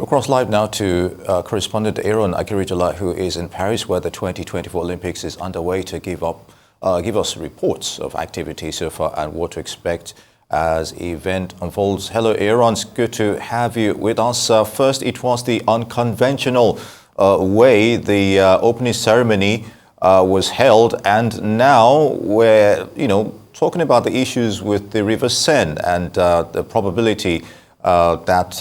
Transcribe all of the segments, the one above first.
We'll cross live now to correspondent Aaron Akirijala, who is in Paris, where the 2024 Olympics is underway, to give us reports of activity so far and what to expect as event unfolds. Hello, Aaron. It's good to have you with us. First, it was the unconventional way the opening ceremony was held, and now we're talking about the issues with the River Seine and the probability that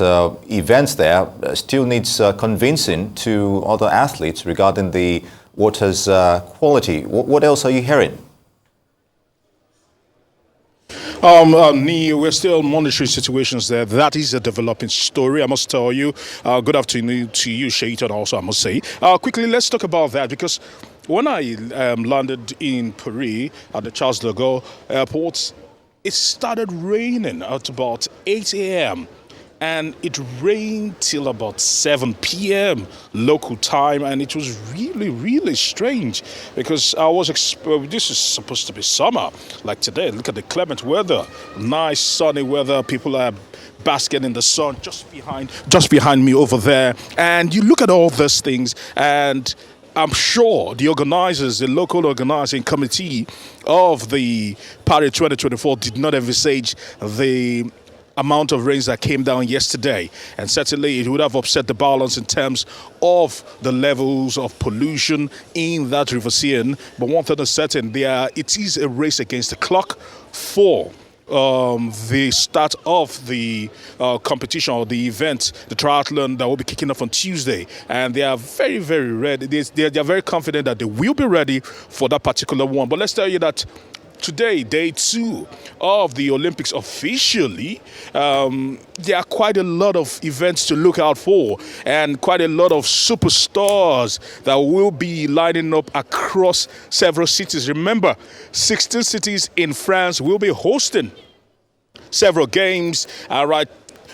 events there still needs convincing to other athletes regarding the water's quality. What else are you hearing? We're still monitoring situations there. That is a developing story, I must tell you. Good afternoon to you, Shaitan, also, I must say. Quickly, let's talk about that, because when I landed in Paris at the Charles de Gaulle airport, it started raining at about 8 a.m. and it rained till about 7 p.m. local time, and it was really, really strange because this is supposed to be summer. Like today, look at the clement weather, nice sunny weather. People are basking in the sun just behind me over there, and you look at all these things, and I'm sure the organizers, the local organizing committee of the Paris 2024 did not envisage the amount of rains that came down yesterday, and certainly it would have upset the balance in terms of the levels of pollution in that River Seine. But one thing is certain, it is a race against the clock for the start of the competition or the event, the triathlon that will be kicking off on Tuesday, and they are very, very ready. They are very confident that they will be ready for that particular one. But let's tell you that today, day 2 of the Olympics officially, there are quite a lot of events to look out for and quite a lot of superstars that will be lining up across several cities. Remember, 16 cities in France will be hosting several games. Right,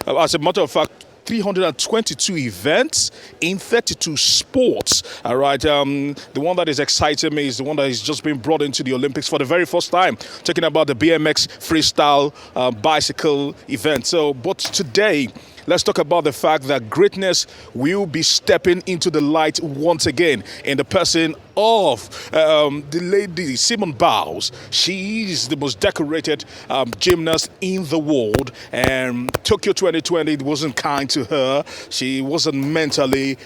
as a matter of fact, 322 events in 32 sports. All right. The one that is exciting me is the one that has just been brought into the Olympics for the very first time. Talking about the BMX freestyle bicycle event. But today, let's talk about the fact that greatness will be stepping into the light once again in the person of the lady Simone Biles. She is the most decorated gymnast in the world, and Tokyo 2020 wasn't kind to her. She wasn't mentally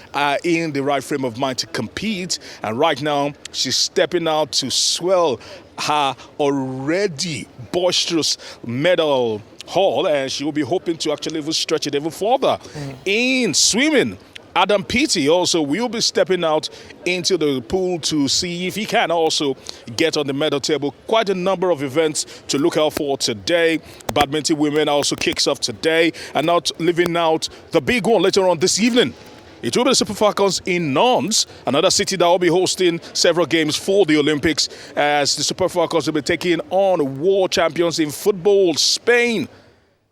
in the right frame of mind to compete, and right now she's stepping out to swell her already boisterous medal haul, and she will be hoping to actually even stretch it even further. In swimming, Adam Peaty also will be stepping out into the pool to see if he can also get on the medal table. Quite a number of events to look out for today. Badminton women also kicks off today, and not leaving out the big one later on this evening. It will be the Super Falcons in Nantes, another city that will be hosting several games for the Olympics, as the Super Falcons will be taking on world champions in football, Spain.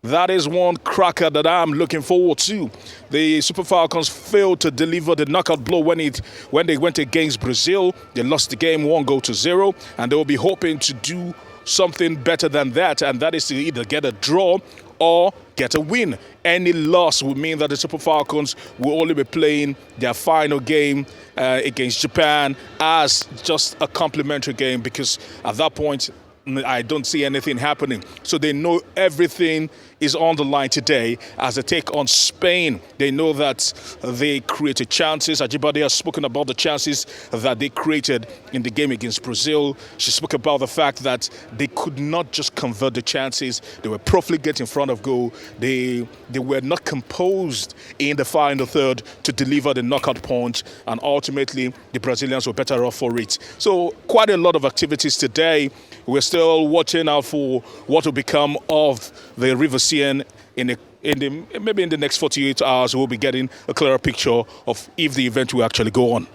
That is one cracker that I'm looking forward to. The Super Falcons failed to deliver the knockout blow when they went against Brazil. They lost the game 1-0, and they will be hoping to do something better than that, and that is to either get a draw or get a win. Any loss would mean that the Super Falcons will only be playing their final game against Japan as just a complimentary game, because at that point I don't see anything happening. So they know everything is on the line today as they take on Spain. They know that they created chances. Ajibade has spoken about the chances that they created in the game against Brazil. She spoke about the fact that they could not just convert the chances. They were profligate in front of goal. They were not composed in the final third to deliver the knockout punch, and ultimately the Brazilians were better off for it. So quite a lot of activities today. We're still watching out for what will become of the River Seine maybe in the next 48 hours. We'll be getting a clearer picture of if the event will actually go on.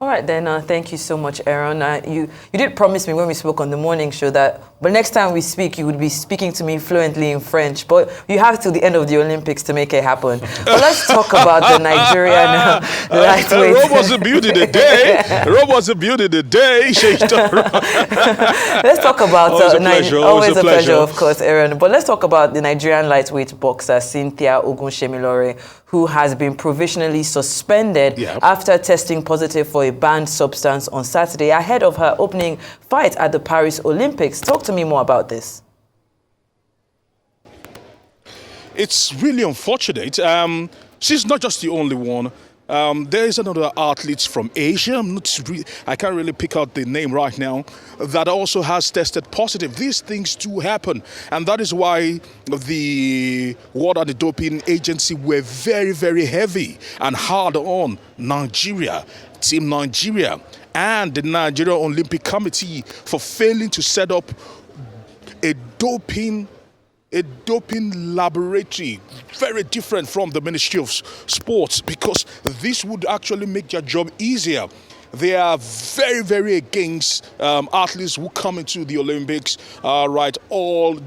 All right, then. Thank you so much, Aaron. You did promise me when we spoke on the morning show that but next time we speak, you would be speaking to me fluently in French. But you have till the end of the Olympics to make it happen. But let's talk about the Nigerian lightweight. Rome was a beauty today. Rome was a beauty today. Let's talk about always a pleasure, of course, Aaron. But let's talk about the Nigerian lightweight boxer Cynthia Ogunshemilore, who has been provisionally suspended after testing positive for a banned substance on Saturday ahead of her opening fight at the Paris Olympics. Talk to me more about this. It's really unfortunate. She's not just the only one. There is another athlete from Asia, I can't really pick out the name right now, that also has tested positive. These things do happen, and that is why the World Anti-Doping Agency were very, very heavy and hard on Nigeria, Team Nigeria, and the Nigeria Olympic Committee for failing to set up a doping laboratory, very different from the Ministry of Sports, because this would actually make their job easier. They are very, very against athletes who come into the Olympics, all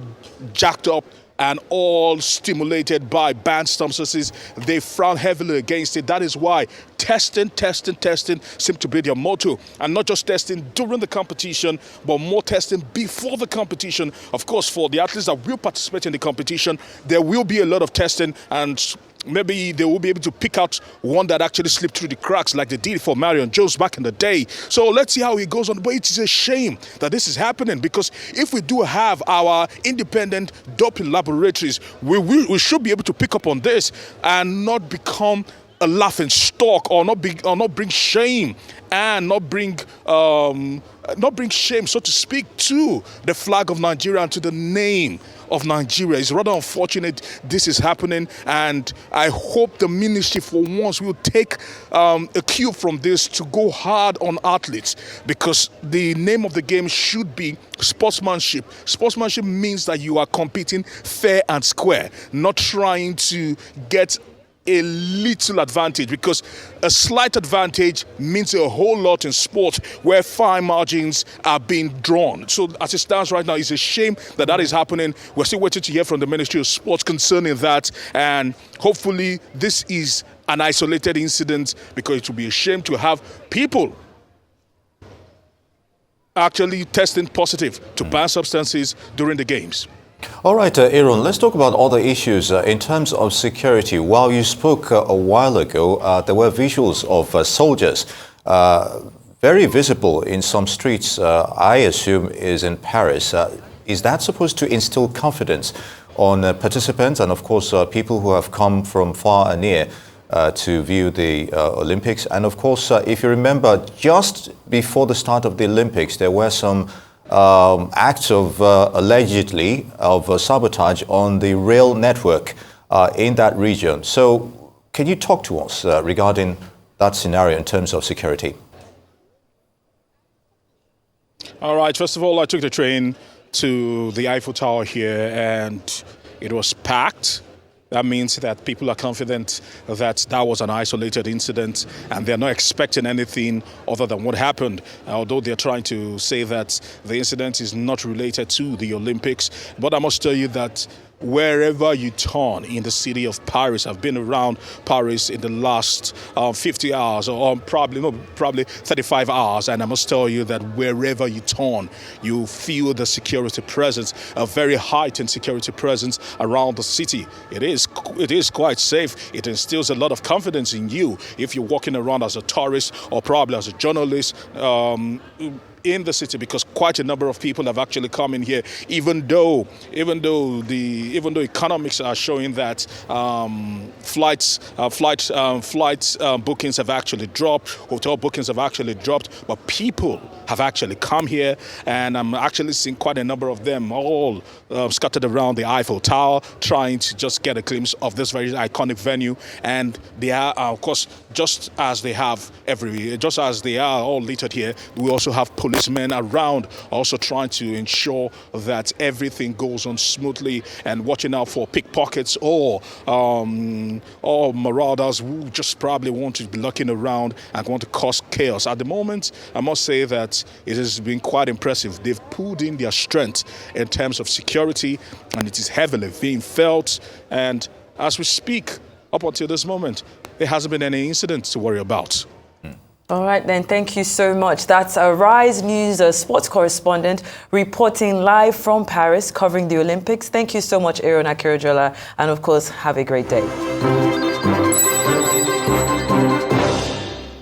jacked up and all stimulated by banned substances. They frown heavily against it. That is why testing seems to be their motto. And not just testing during the competition, but more testing before the competition. Of course, for the athletes that will participate in the competition, there will be a lot of testing, and maybe they will be able to pick out one that actually slipped through the cracks like they did for Marion Jones back in the day. So let's see how it goes on. But it is a shame that this is happening, because if we do have our independent doping laboratories, we should be able to pick up on this and not become a laughing stock, or not bring shame, and not bring shame, so to speak, to the flag of Nigeria and to the name of Nigeria. It's rather unfortunate this is happening, and I hope the ministry for once will take a cue from this to go hard on athletes, because the name of the game should be sportsmanship. Sportsmanship means that you are competing fair and square, not trying to get a little advantage, because a slight advantage means a whole lot in sport where fine margins are being drawn. So as it stands right now, it's a shame that that is happening. We're still waiting to hear from the Ministry of Sports concerning that, and hopefully this is an isolated incident, because it would be a shame to have people actually testing positive to banned substances during the games. All right, Aaron, let's talk about other issues in terms of security. While you spoke a while ago, there were visuals of soldiers very visible in some streets, I assume is in Paris. Is that supposed to instill confidence on participants and, of course, people who have come from far and near to view the Olympics? And, of course, if you remember, just before the start of the Olympics, there were some acts of allegedly of sabotage on the rail network in that region. So can you talk to us regarding that scenario in terms of security? All right, first of all, I took the train to the Eiffel Tower here, and it was packed. That means that people are confident that that was an isolated incident, and they're not expecting anything other than what happened, although they're trying to say that the incident is not related to the Olympics. But I must tell you that wherever you turn in the city of Paris, I've been around Paris in the last 50 hours, or probably 35 hours, and I must tell you that wherever you turn, you feel the security presence, a very heightened security presence around the city. It is quite safe. It instills a lot of confidence in you if you're walking around as a tourist or probably as a journalist in the city, because quite a number of people have actually come in here, even though economics are showing that flight bookings have actually dropped, hotel bookings have actually dropped, but people have actually come here, and I'm actually seeing quite a number of them all scattered around the Eiffel Tower, trying to just get a glimpse of this very iconic venue. And they are, of course, just as they are all littered here, we also have policemen around, also trying to ensure that everything goes on smoothly and watching out for pickpockets or marauders who just probably want to be lurking around and want to cause chaos. At the moment, I must say that it has been quite impressive. They've pulled in their strength in terms of security, and it is heavily being felt. And as we speak, up until this moment, there hasn't been any incident to worry about. All right, then. Thank you so much. That's Arise News sports correspondent reporting live from Paris, covering the Olympics. Thank you so much, Aaron Akerojola. And, of course, have a great day.